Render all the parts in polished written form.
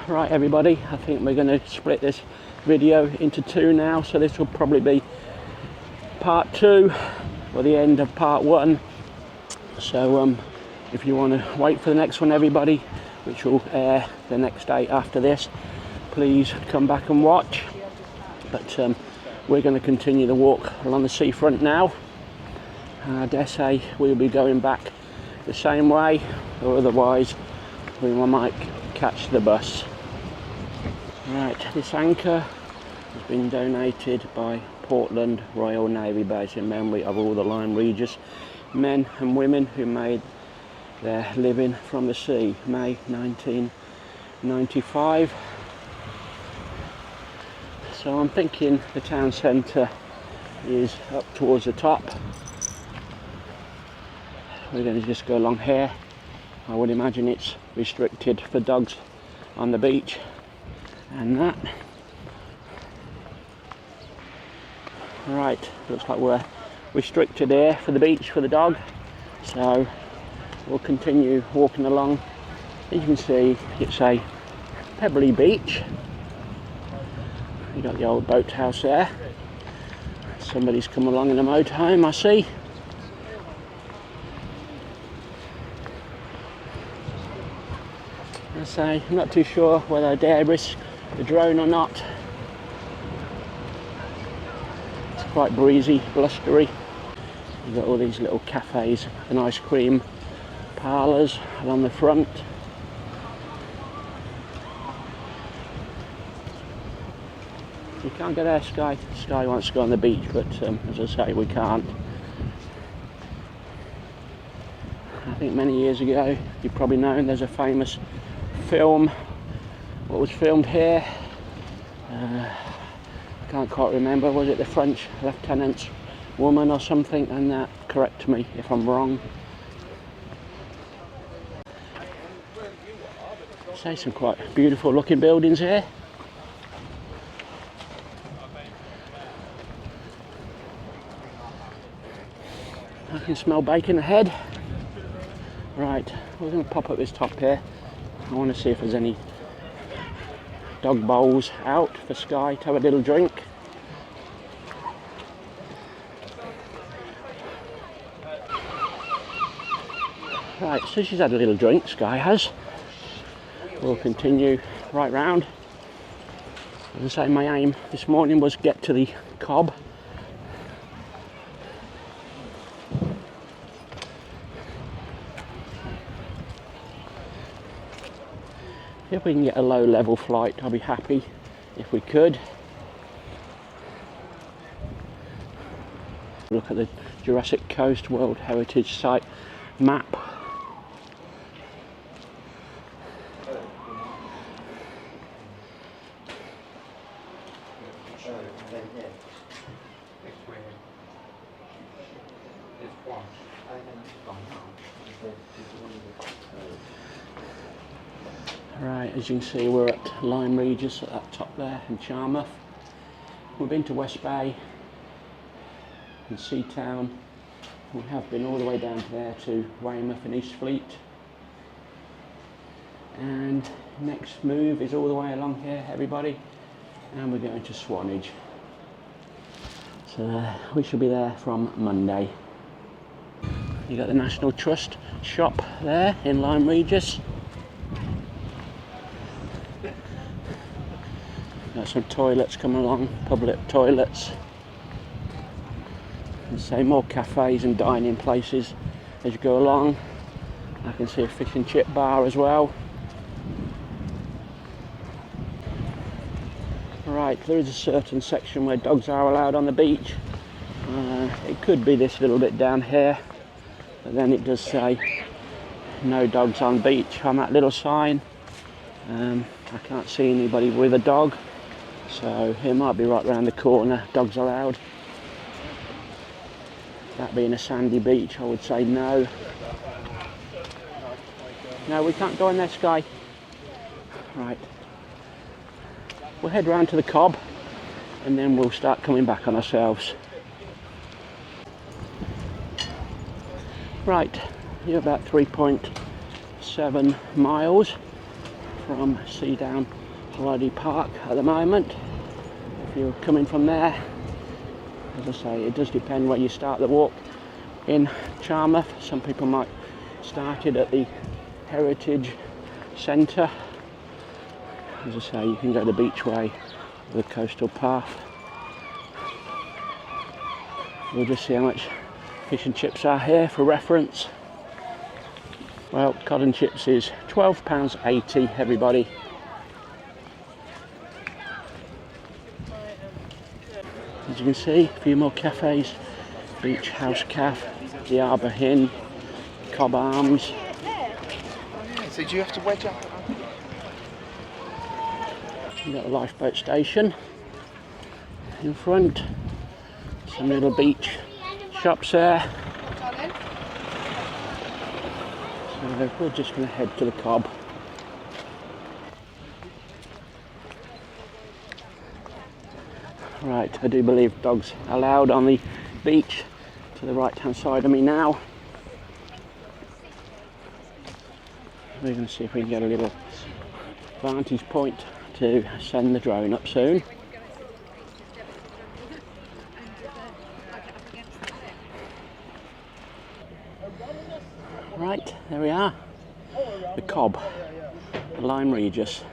Right everybody, I think we're going to split this video into two now, so this will probably be part 2 or the end of part 1. So if you want to wait for the next one everybody, which will air the next day after this, please come back and watch. But we're going to continue the walk along the seafront now. I dare say we'll be going back the same way, or otherwise we might catch the bus. Right, this anchor has been donated by Portland Royal Navy Base in memory of all the Lyme Regis men and women who made their living from the sea, May 1995. So I'm thinking the town centre is up towards the top. We're going to just go along here. I would imagine it's restricted for dogs on the beach and that. Right, looks like we're restricted here for the beach for the dog, so we'll continue walking along. As you can see, it's a pebbly beach. You got the old boathouse there. Somebody's come along in a motorhome, I see. I say, I'm not too sure whether I dare risk the drone or not. It's quite breezy, blustery. You've got all these little cafes and ice cream parlours along the front. You can't go there, Sky. Sky wants to go on the beach, but as I say, we can't. I think many years ago, you've probably known, there's a famous film what was filmed here. I can't quite remember, was it the French lieutenant's woman or something, and that, correct me if I'm wrong. Say, some quite beautiful looking buildings here. I can smell bacon ahead. Right, we're going to pop up this top here. I want to see if there's any dog bowls out for Sky to have a little drink. Right, so she's had a little drink, Sky has. We'll continue right round. As I say, my aim this morning was get to the Cobb. If we can get a low level flight, I'll be happy if we could. Look at the Jurassic Coast World Heritage Site map. Right, as you can see, we're at Lyme Regis at that top there in Charmouth. We've been to West Bay and Seatown. We have been all the way down there to Weymouth and East Fleet. And next move is all the way along here, everybody. And we're going to Swanage. So we should be there from Monday. You got the National Trust shop there in Lyme Regis. Got some toilets coming along, public toilets. And say more cafes and dining places as you go along. I can see a fish and chip bar as well. Right, there is a certain section where dogs are allowed on the beach. It could be this little bit down here, but then it does say no dogs on beach on that little sign. I can't see anybody with a dog, so it might be right around the corner, dogs allowed. That being a sandy beach, I would say no. No, we can't go in there, Sky. Right. We'll head round to the Cobb and then we'll start coming back on ourselves. Right, you're about 3.7 miles from Seadown Holiday Park at the moment. If you're coming from there, as I say, it does depend where you start the walk in Charmouth. Some people might start it at the Heritage Centre. As I say, you can go the beach way or the coastal path. We'll just see how much fish and chips are here for reference. Well, cod and chips is £12.80, everybody. As you can see, a few more cafes. Beach House Cafe, the Arbour Inn, Cobb Arms. So do you have to wedge up? You've got a lifeboat station in front. Some little beach shops there. So we're just going to head to the Cobb. Right, I do believe dogs allowed on the beach to the right hand side of me now. We're going to see if we can get a little vantage point to send the drone up soon. Right, there we are. The Cobb, the Lyme Regis.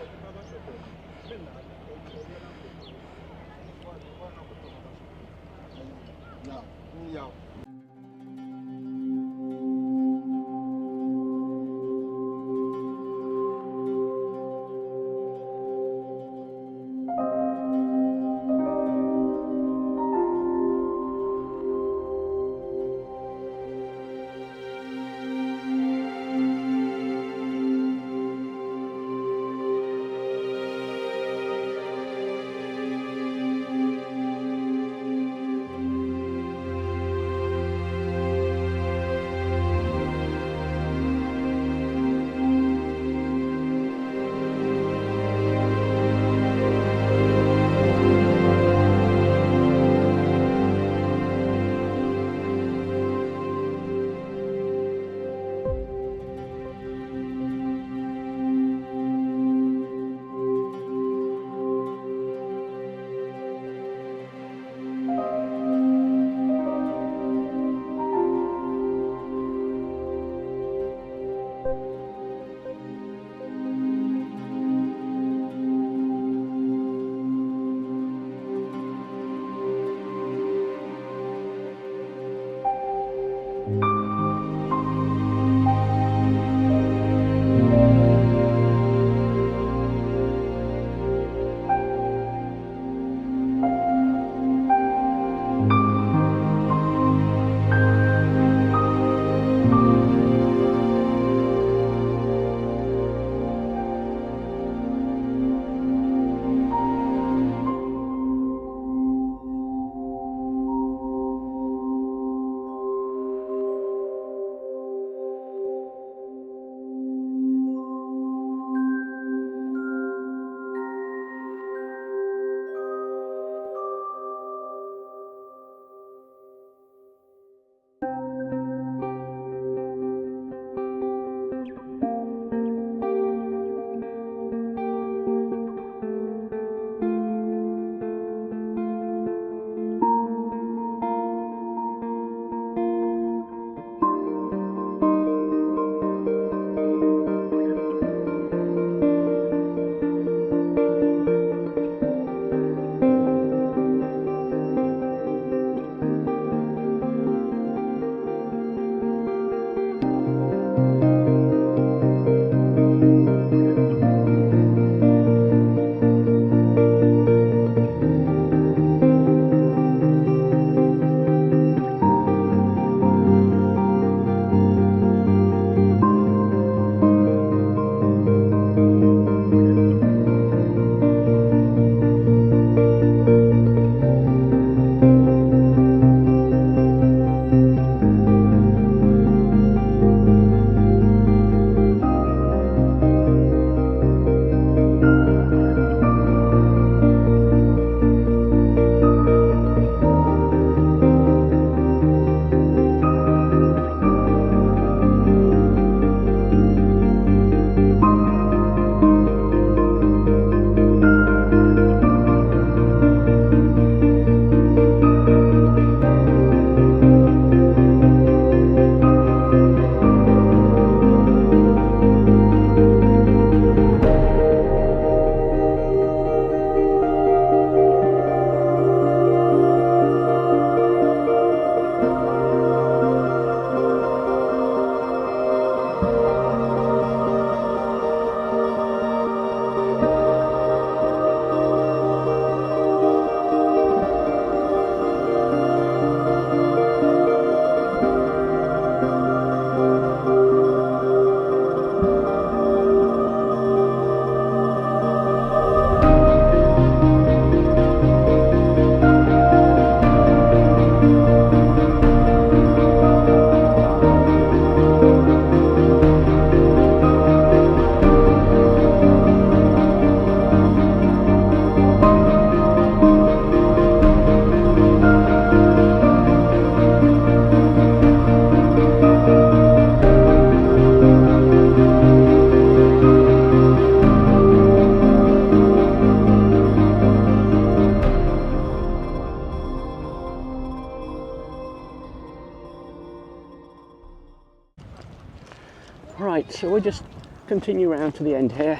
Right, so we'll just continue around to the end here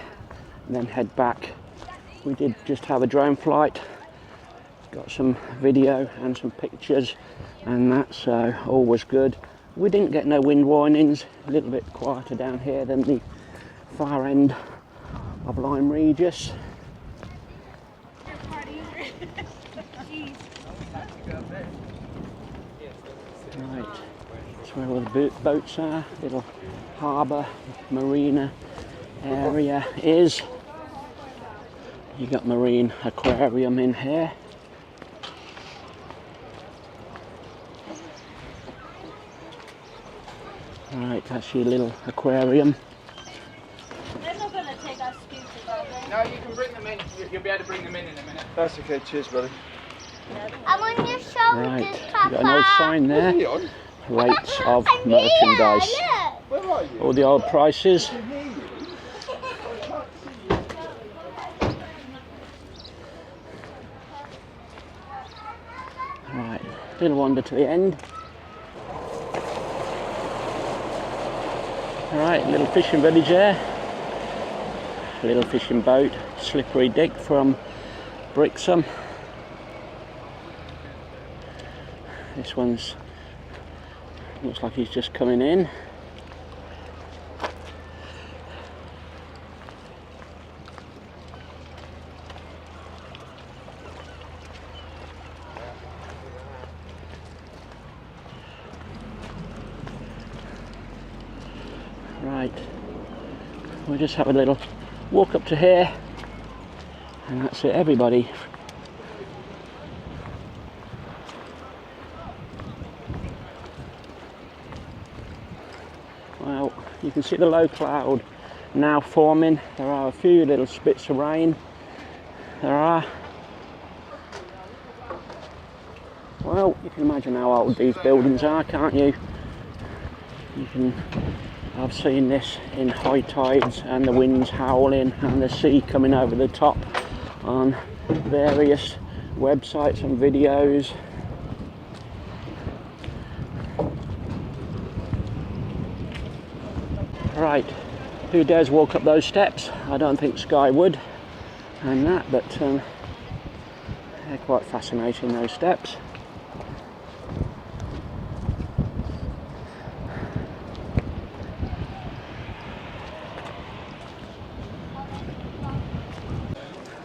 and then head back. We did just have a drone flight, got some video and some pictures and that, so all was good. We didn't get no wind warnings, a little bit quieter down here than the far end of Lyme Regis. Right, that's where all the boats are, little harbour, marina area is. You got marine aquarium in here. Right, that's your little aquarium. They're not going to take our scooters, are they? No, you can bring them in. You'll be able to bring them in a minute. That's okay. Cheers, buddy. I'm on your shoulders, Right, Papa. you've got an old sign there. Rates of merchandise. Where are you? All the old prices. Right, little wander to the end. Alright, little fishing village there. Little fishing boat, slippery dig from Brixham. This one's looks like he's just coming in. Right, we'll just have a little walk up to here and that's it, everybody. Well, you can see the low cloud now forming. There are a few little spits of rain. There are. Well, you can imagine how old these buildings are, can't you? I've seen this in high tides and the winds howling and the sea coming over the top on various websites and videos. Right, who dares walk up those steps? I don't think Sky would and that, but they're quite fascinating, those steps.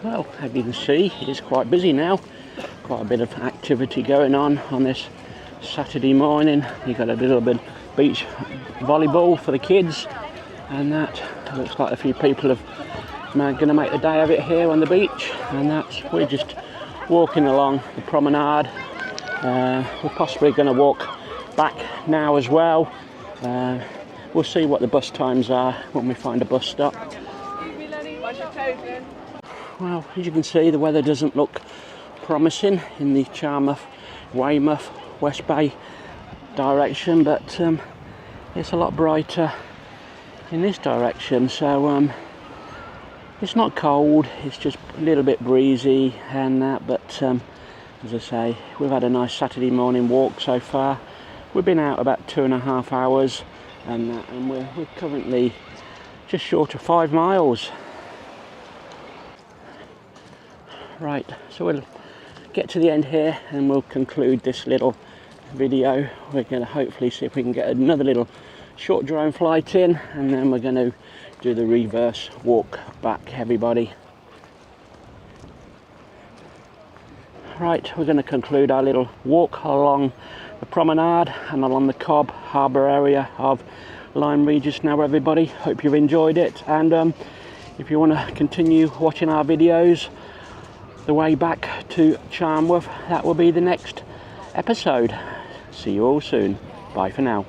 Well, as you can see, it's quite busy now. Quite a bit of activity going on this Saturday morning. You've got a little bit of beach volleyball for the kids, and that looks like a few people are going to make the day of it here on the beach. And that's, we're just walking along the promenade. We're possibly going to walk back now as well. We'll see what the bus times are when we find a bus stop. Well, as you can see, the weather doesn't look promising in the Charmouth, Weymouth, West Bay direction, but it's a lot brighter in this direction. So it's not cold, it's just a little bit breezy and that, but as I say, we've had a nice Saturday morning walk so far. We've been out about 2.5 hours and we're currently just short of 5 miles. Right, so we'll get to the end here and we'll conclude this little video. We're going to hopefully see if we can get another little short drone flight in, and then we're going to do the reverse walk back, everybody. Right, we're going to conclude our little walk along the promenade and along the Cobb Harbour area of Lyme Regis now, everybody. Hope you've enjoyed it, and if you want to continue watching our videos the way back to Charmouth, that will be the next episode. See you all soon. Bye for now.